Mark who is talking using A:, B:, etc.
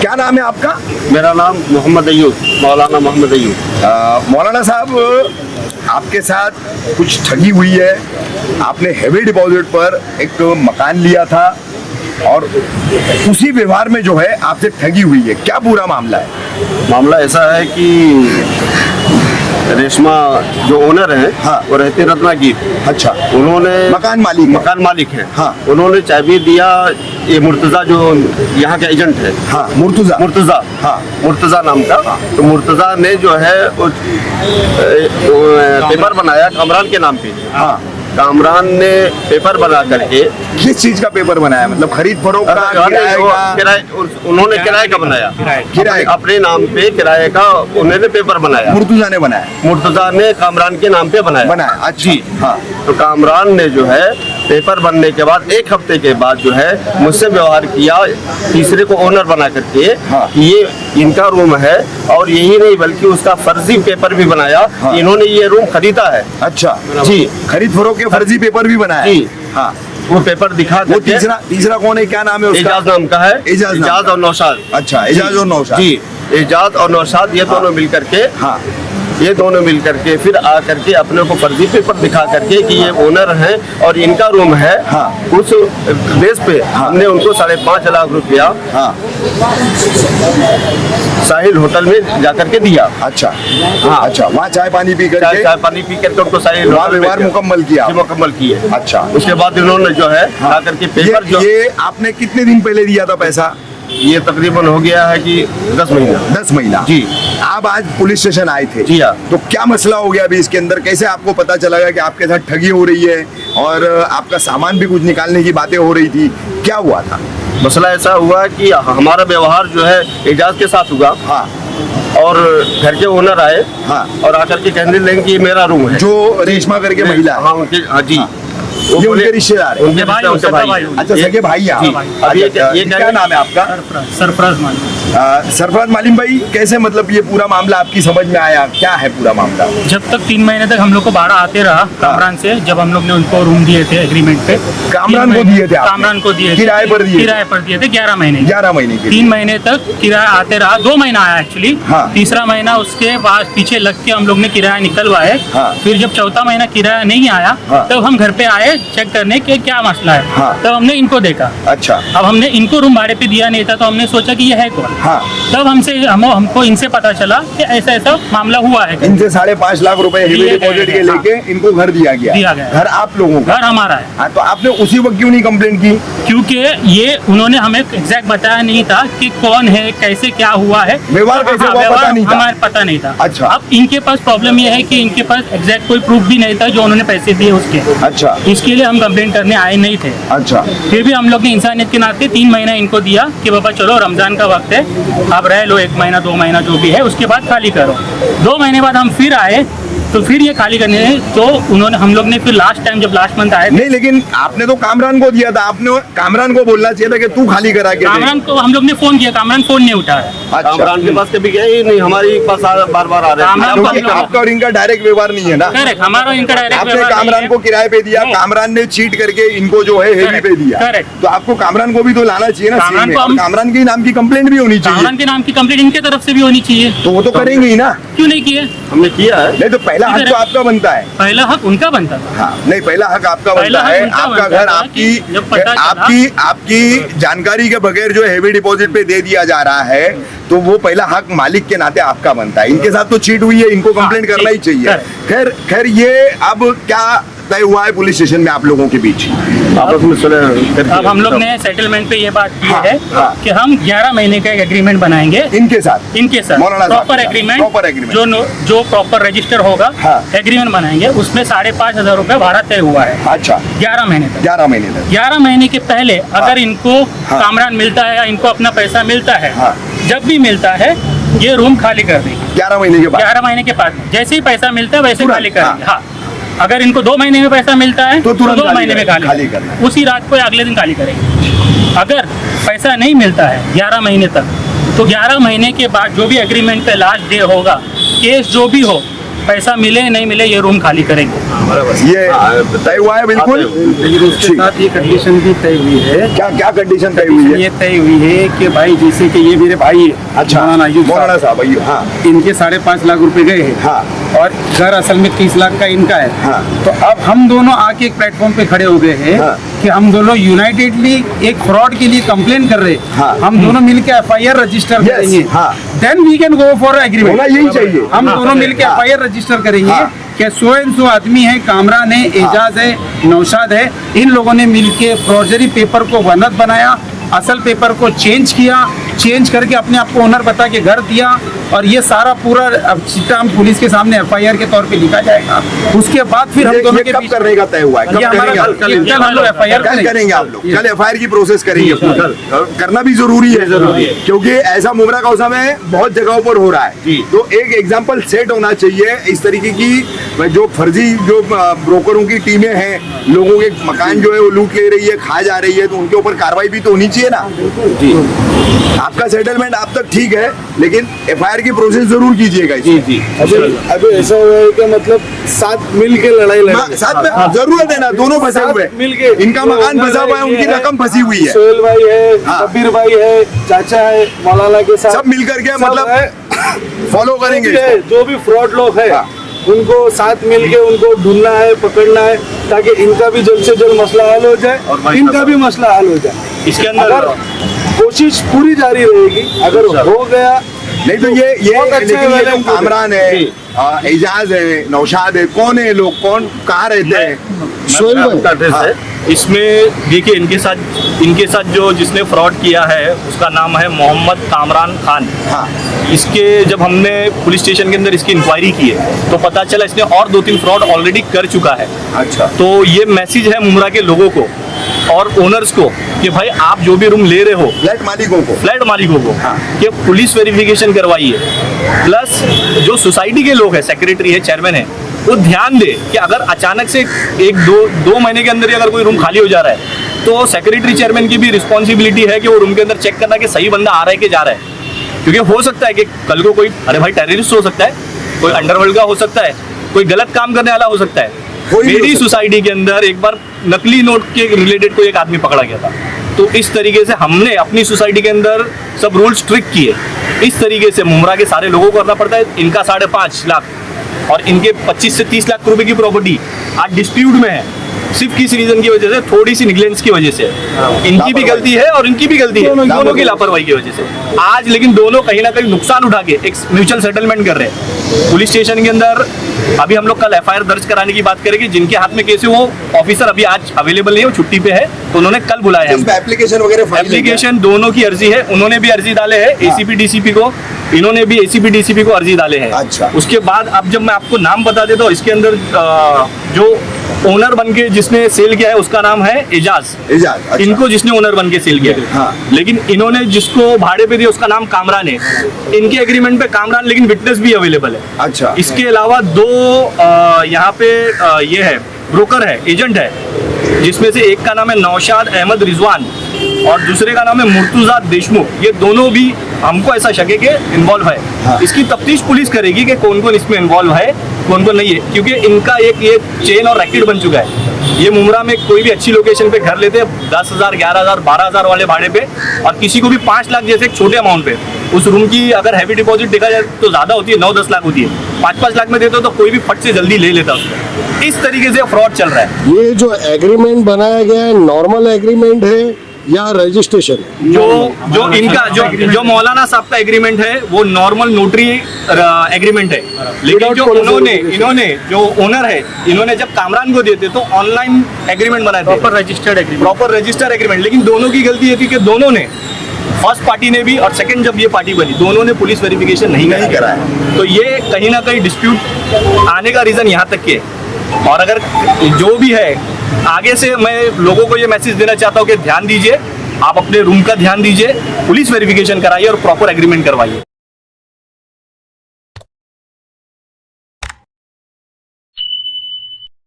A: क्या नाम है आपका?
B: मेरा नाम मोहम्मद अयूब, मौलाना मोहम्मद अयूब।
A: मौलाना साहब, आपके साथ कुछ ठगी हुई है। आपने हेवी डिपॉजिट पर एक मकान लिया था और उसी व्यवहार में जो है आपसे ठगी हुई है। क्या पूरा मामला है?
B: मामला ऐसा है कि रेशमा जो ओनर है,
A: हाँ।
B: वो रहते रत्नागिर।
A: अच्छा,
B: उन्होंने
A: मकान मालिक है।
B: है।
A: हाँ।
B: उन्होंने चाबी दिया, ये मुर्तजा जो यहाँ का एजेंट है।
A: हाँ, मुर्तजा। हाँ।
B: मुर्तजा नाम का। तो मुर्तजा ने जो है वो पेपर बनाया कामरान के नाम पे।
A: हाँ।
B: कामरान ने पेपर बना करके
A: किस चीज का पेपर बनाया? मतलब खरीद फरोख्त का, किराए का?
B: उन्होंने किराए का बनाया।
A: किराए का?
B: अपने नाम पे किराए का उन्होंने पेपर बनाया।
A: मुर्तजा ने बनाया?
B: मुर्तजा ने कामरान के नाम पे बनाया।
A: अच्छा।
B: जी।
A: हाँ।
B: तो कामरान ने जो है पेपर बनने के बाद 1 हफ्ते के बाद जो है मुझसे व्यवहार किया, तीसरे को ओनर बना करके।
A: हाँ।
B: कि ये इनका रूम है, और यही नहीं बल्कि उसका फर्जी पेपर भी बनाया।
A: हाँ।
B: इन्होंने ये रूम खरीदा है।
A: अच्छा
B: जी।
A: खरीद फरोख्त के फर्जी पेपर भी बनाया?
B: जी।
A: हाँ।
B: वो पेपर दिखा
A: वो
B: करके।
A: तीसरा कौन है? क्या नाम है उसका?
B: एजाज नाम का है।
A: एजाज
B: और नौशाद।
A: अच्छा, एजाज और नौशाद।
B: जी, एजाज और नौशाद ये दोनों मिल करके।
A: हाँ।
B: ये दोनों मिल करके फिर आ करके अपने को फर्जी पेपर दिखा करके कि ये ओनर है और इनका रूम है।
A: हाँ।
B: उस बेस पे हमने उनको 5.5 लाख रुपया
A: हाँ।
B: साहिल होटल में जाकर के दिया।
A: अच्छा।
B: हाँ।
A: अच्छा, वहाँ चाय पानी पी करके
B: चाय पानी पी करके उनको साहिल
A: वहाँ
B: होटल में
A: व्यवहार मुकम्मल किया?
B: मुकम्मल किए।
A: अच्छा।
B: उसके बाद इन्होंने जो है ला करके पेपर जो
A: ये आपने कितने दिन पहले दिया था पैसा?
B: ये तकरीबन हो गया है कि 10 महीना।
A: 10 महीना।
B: जी।
A: आप आज पुलिस स्टेशन आए थे?
B: जी हाँ।
A: तो क्या मसला हो गया अभी इसके अंदर? कैसे आपको पता चला कि आपके साथ ठगी हो रही है और आपका सामान भी कुछ निकालने की बातें हो रही थी? क्या हुआ था?
B: मसला ऐसा हुआ कि हमारा व्यवहार जो है एजाज के साथ हुआ।
A: हाँ।
B: और घर के ओनर आए।
A: हाँ।
B: और आकर के कहने लगे कि ये मेरा रूम है।
A: जो रेशमा करके महिला है?
B: हाँ, उनके। हाँ जी। वो
A: ये
B: बोले-
A: उनके रिश्तेदार हैं?
B: उनके भाई।
A: अच्छा, सगे भाई हैं आप?
B: जी। अब ये
A: अच्छा, क्या नाम है आपका?
C: सरफराज मालिक।
A: सरफराज मालिम भाई, कैसे मतलब ये पूरा मामला आपकी समझ में आया? क्या है पूरा मामला?
C: जब तक 3 महीने तक हम लोग को भाड़ा आते रहा कामरान से, जब हम लोग ने उनको रूम दिए थे एग्रीमेंट पे।
A: कामरान को दिए थे आपने?
C: कामरान को दिए थे।
A: किराए पर दिए?
C: किराए पर दिए थे 11 महीने।
A: 11 महीने के?
C: 3 महीने तक किराया आते रहा। 2 महीना आया एक्चुअली।
A: हाँ।
C: तीसरा महीना उसके बाद पीछे लग के हम लोग ने किराया निकलवाए।
A: हाँ।
C: फिर जब चौथा महीना किराया नहीं आया,
A: हाँ।
C: तब हम घर पे आए चेक करने के क्या मसला है।
A: हाँ।
C: तब हमने इनको देखा।
A: अच्छा।
C: अब हमने इनको रूम भाड़े पे दिया नहीं था, तो हमने सोचा कि ये है कौन।
A: हाँ।
C: तब हमको इनसे पता चला कि ऐसा ऐसा मामला हुआ है।
A: इनसे 5.5 लाख रुपए हेवी
C: दिए
A: डिपॉजिट
C: गए
A: के
C: हैं,
A: लेके इनको घर दिया
C: दिया
A: गया?
C: गया।
A: घर आप लोगों का?
C: घर हमारा है।
A: हाँ, तो आपने उसी वक्त क्यों नहीं कंप्लेंट की?
C: क्योंकि ये उन्होंने हमें एग्जैक्ट बताया नहीं था कि कौन है, कैसे क्या हुआ है।
A: व्यवहार कैसे
C: हाँ,
A: हुआ
C: व्यवहार
A: पता नहीं था?
C: हमारे पता नहीं था।
A: अच्छा।
C: अब इनके पास प्रॉब्लम ये है कि इनके पास एग्जैक्ट कोई प्रूफ भी नहीं था जो उन्होंने पैसे दिए उसके।
A: अच्छा।
C: इसके लिए हम कंप्लेंट करने आए नहीं थे।
A: अच्छा।
C: फिर भी हम लोग ने इंसानियत के नाते 3 महीना इनको दिया कि बाबा चलो रमजान का वक्त है, आप रह लो 1 महीना 2 महीना जो भी है, उसके बाद खाली करो। 2 महीने बाद हम फिर आए, तो फिर ये खाली करने तो उन्होंने हम लोग ने फिर लास्ट टाइम जब लास्ट मंथ आए
A: नहीं, लेकिन आपने तो कामरान को दिया था। आपने कामरान को बोलना चाहिए था कि तू खाली करा के दे।
C: कामरान को हम लोग ने फोन किया, कामरान फोन नहीं उठाया।
A: अच्छा।
B: कामरान के पास कभी गए ही नहीं, हमारे पास बार बार आ रहे
C: कामरान
B: हैं।
A: क्योंकि आपका और इनका डायरेक्ट व्यवहार नहीं है ना?
C: करेक्ट, हमारा इनका डायरेक्ट
A: आपने
C: व्यवहार नहीं
A: कामरान
C: है।
A: को किराए पे दिया,
C: नहीं।
A: कामरान ने चीट करके इनको जो है हेवी पे दिया।
C: Correct।
A: तो आपको कामरान को भी तो लाना चाहिए ना
C: कामरान
A: सीन में।
C: को
A: और
C: हम-
A: कामरान के नाम की कंप्लेंट भी होनी चाहिए।
C: कामरान के नाम की कंप्लेंट इनके तरफ से भी होनी चाहिए।
A: तो वो तो करेंगे ही ना?
C: क्यों नहीं किए?
B: हमने किया है।
A: नहीं, तो पहला हक तो आपका बनता है।
C: पहला हक उनका बनता था।
A: हाँ, नहीं, पहला हक आपका
C: पहला
A: बनता
C: हक
A: है।
C: उनका
A: आपका
C: बनता
A: घर
C: था
A: आपकी
C: कि जब पता चला-
A: आपकी जानकारी के बगैर जो हेवी डिपॉजिट पे दे दिया जा रहा है, तो वो पहला हक मालिक के नाते आपका बनता है। इनके साथ तो चीट हुई है, इनको कंप्लेंट करना ही चाहिए। खैर ये अब क्या तय हुआ है पुलिस स्टेशन में आप लोगों के बीच?
B: आपस में सुलह।
C: अब हम लोग ने सेटलमेंट पे ये बात की
A: हाँ,
C: है
A: हाँ।
C: कि हम 11 महीने का एक एग्रीमेंट बनाएंगे
A: इनके साथ?
C: इनके साथ
A: मौलाना साहब
C: प्रॉपर
A: के साथ।
C: Agreement,
A: proper agreement.
C: जो प्रॉपर रजिस्टर होगा,
A: हाँ।
C: एग्रीमेंट बनाएंगे। उसमें 5,500 रुपए भाड़ा तय हुआ है।
A: अच्छा।
C: 11 महीने तक।
A: 11 महीने तक?
C: 11 महीने के पहले अगर इनको
A: हाँ।
C: कामरान मिलता है या इनको अपना पैसा मिलता है,
A: हाँ।
C: जब भी मिलता है ये रूम खाली कर देंगे।
A: 11 महीने के बाद?
C: 11 महीने के बाद जैसे ही पैसा मिलता है वैसे
A: तुरंत,
C: खाली करेंगे। हाँ। अगर इनको 2 महीने में पैसा मिलता है
A: तो तुरंत
C: 2
A: खाली
C: महीने में
A: खाली करना है।
C: उसी रात को या अगले दिन खाली करेंगे। अगर पैसा नहीं मिलता है 11 महीने तक, तो 11 महीने के बाद जो भी एग्रीमेंट पे लास्ट डे होगा, केस जो भी हो, पैसा मिले नहीं मिले ये रूम खाली करेंगे।
A: ये तय हुआ है बिल्कुल।
D: लेकिन उसके साथ ये कंडीशन भी तय हुई है।
A: क्या क्या कंडीशन तय हुई है?
D: ये तय हुई है कि भाई जैसे कि ये मेरे भाई है,
A: अच्छा,
D: मौलाना अय्यूब
A: मौलाना साहब अय्यूब, हाँ
D: इनके 5.5 लाख रुपए गए हैं,
A: हाँ
D: और घर असल में 30 लाख का इनका है।
A: हाँ।
D: तो अब हम दोनों आके एक प्लेटफॉर्म पे खड़े हो गए हैं
A: हाँ।
D: कि हम दोनों यूनाइटेडली एक फ्रॉड के लिए कंप्लेन कर रहे हैं।
A: हाँ।
D: हम दोनों मिलके FIR रजिस्टर
A: Yes,
D: करेंगे,
A: हाँ।
D: Then we can go for agreement.
A: होना यही चाहिए।
D: हम दोनों मिलके
A: हाँ।
D: FIR रजिस्टर करेंगे
A: हाँ।
D: कि सो एंड सो आदमी है, कामरान है, एजाज है, नौशाद है, इन लोगों ने मिलके फॉर्जरी पेपर को वनत बनाया, असल पेपर को चेंज किया, चेंज करके अपने आप को ओनर बता के घर दिया, और ये सारा पूरा अब चिट्ठा हम पुलिस के सामने FIR के तौर पे लिखा जाएगा। उसके बाद फिर हम दोनों
A: ये
D: के
A: कब
D: बीच
A: करने का तय हुआ है? कब
D: ये हमारा
A: करेंगे आप?
D: कल हम लोग FIR
A: कल करेंगे आप लोग? कल FIR की प्रोसेस करेंगे पूरी। करना भी जरूरी है, क्योंकि ऐसा मुमरा का समय बहुत जगहों पर हो रहा है। तो एक एग्जाम्पल सेट होना चाहिए इस तरीके की, जो फर्जी जो ब्रोकरों की टीमें हैं, लोगों के मकान जो है वो लूट ले रही है, खा जा रही है, तो उनके ऊपर कार्रवाई भी तो होनी चाहिए ना। आपका सेटलमेंट आप तक ठीक है, लेकिन FIR की प्रोसेस जरूर कीजिएगा।
E: अभी ऐसा हुआ है कि मतलब साथ मिल के लड़ाई लड़ेंगे।
A: साथ में जरूरत है ना, दोनों फंसे हुए हैं।
E: मिलके
A: इनका मकान फंसा हुआ है, उनकी रकम फंसी हुई है,
E: सोहेल भाई है,
A: हाँ।
E: कबीर भाई है, चाचा है, मौलाना के साथ
A: सब मिलकर के
E: सब
A: मतलब
E: है।
A: फॉलो करेंगे
E: जो भी है, जो भी फ्रॉड लोग है,
A: हाँ।
E: उनको साथ मिल के उनको ढूंढना है, पकड़ना है, ताकि इनका भी जल्द से जल्द मसला हल हो जाए और इनका भी मसला हल हो जाए।
B: इसके अंदर
E: अगर कोशिश पूरी जारी रहेगी, अगर हो गया
A: नहीं तो ये
E: बहुत अच्छा
A: लेकिन ये
E: है,
A: लोग कामरान है, एजाज है, नौशाद है, कौन है लोग, कौन कहाँ रहते हैं?
B: सोहेल भाई है। इसमें देखिए इनके साथ जो जिसने फ्रॉड किया है उसका नाम है मोहम्मद कामरान खान।
A: हाँ।
B: इसके जब हमने पुलिस स्टेशन के अंदर इसकी इंक्वायरी की है तो पता चला इसने और 2-3 फ्रॉड ऑलरेडी कर चुका है।
A: अच्छा।
B: तो ये मैसेज है मुमरा के लोगों को और ओनर्स को कि भाई आप जो भी रूम ले रहे हो,
A: फ्लैट मालिकों को
B: हाँ। कि पुलिस वेरिफिकेशन करवाइए। प्लस जो सोसाइटी के लोग हैं, सेक्रेटरी है, चेयरमैन है, वो ध्यान दे कि अगर अचानक से 1-2 महीने के अंदर ही अगर कोई रूम खाली हो जा रहा है तो सेक्रेटरी चेयरमैन की भी रिस्पॉन्सिबिलिटी है कि वो रूम के अंदर चेक करना कि सही बंदा आ रहा है कि जा रहा है। क्योंकि हो सकता है कि कल को कोई टेररिस्ट हो सकता है, कोई अंडरवर्ल्ड का हो सकता है, कोई गलत काम करने वाला हो सकता है। मेरी सोसाइटी के अंदर एक बार नकली नोट के रिलेटेड कोई एक आदमी पकड़ा गया था। तो इस तरीके से हमने अपनी सोसाइटी के अंदर सब रूल स्ट्रिक्ट किए। इस तरीके से मुमरा के सारे लोगों को करना पड़ता है। इनका 5.5 लाख और इनके 25 से 30 लाख रुपए की प्रॉपर्टी आज डिस्प्यूट में है, सिर्फ किस रीजन की वजह से, थोड़ी सी निगलेंस की वजह से। इनकी भी गलती है और इनकी भी गलती है, दोनों की लापरवाही की वजह से। आज लेकिन दोनों कहीं ना कहीं नुकसान उठा के एक म्यूचुअल सेटलमेंट कर रहे हैं। पुलिस स्टेशन के अंदर अभी हम लोग कल FIR दर्ज कराने की बात करेंगे। जिनके हाथ में केस है वो ऑफिसर अभी आज अवेलेबल नहीं है, वो छुट्टी पे है, तो उन्होंने कल बुलाया है।
A: एप्लीकेशन वगैरह
B: एप्लीकेशन दोनों की अर्जी है, उन्होंने भी अर्जी डाले है ACP DCP को, इन्होंने भी ACP DCP को अर्जी डाले हैं।
A: अच्छा।
B: उसके बाद अब जब मैं आपको नाम बता देता हूँ, इसके अंदर जो ओनर बन के जिसने सेल किया है उसका नाम है एजाज।
A: अच्छा।
B: इनको जिसने ओनर बन के सेल किया है,
A: हाँ।
B: लेकिन इन्होंने जिसको भाड़े पे दिया उसका नाम कामरान है। इनके एग्रीमेंट पे कामरान, लेकिन विटनेस भी अवेलेबल है।
A: अच्छा।
B: इसके अलावा 2 यहाँ पे ये है ब्रोकर है, एजेंट है, जिसमें से एक का नाम है नौशाद अहमद रिजवान और दूसरे का नाम है मुर्तुजा देशमुख। ये दोनों भी हमको ऐसा शक है कि इन्वॉल्व है।
A: हाँ।
B: इसकी तफ्तीश पुलिस करेगी कि कौन कौन इसमें इन्वॉल्व है, कौन कौन नहीं है, क्योंकि इनका एक ये चेन और रैकेट बन चुका है। ये मुमरा में कोई भी अच्छी लोकेशन पे घर लेते हैं 10,000, 11,000, 12,000 वाले भाड़े पे, और किसी को भी 5 लाख जैसे एक छोटे अमाउंट पे। उस रूम की अगर हैवी डिपॉजिट देखा जाए तो ज़्यादा होती है, 9-10 लाख होती है। 5-5 लाख में देते हो तो कोई भी फट से जल्दी ले लेता उसको। इस तरीके से फ्रॉड चल रहा है।
F: ये जो एग्रीमेंट बनाया गया है नॉर्मल एग्रीमेंट है या रजिस्ट्रेशन?
B: जो मौलाना साहब का एग्रीमेंट है वो नॉर्मल नोटरी एग्रीमेंट है, लेकिन जो इन्होंने जो ओनर है, इन्होंने जब कामरान को देते तो ऑनलाइन एग्रीमेंट बनाए थे, प्रॉपर रजिस्टर्ड एग्रीमेंट। लेकिन दोनों की गलती ये थी कि दोनों ने, फर्स्ट पार्टी ने भी और सेकंड जब ये पार्टी बनी, दोनों ने पुलिस वेरिफिकेशन नहीं कराया। तो ये कहीं ना कहीं डिस्प्यूट आने का रीजन यहाँ तक के। और अगर जो भी है, आगे से मैं लोगों को ये मैसेज देना चाहता हूँ कि ध्यान दीजिए, आप अपने रूम का ध्यान दीजिए, पुलिस वेरिफिकेशन कराइए और प्रॉपर एग्रीमेंट करवाइए।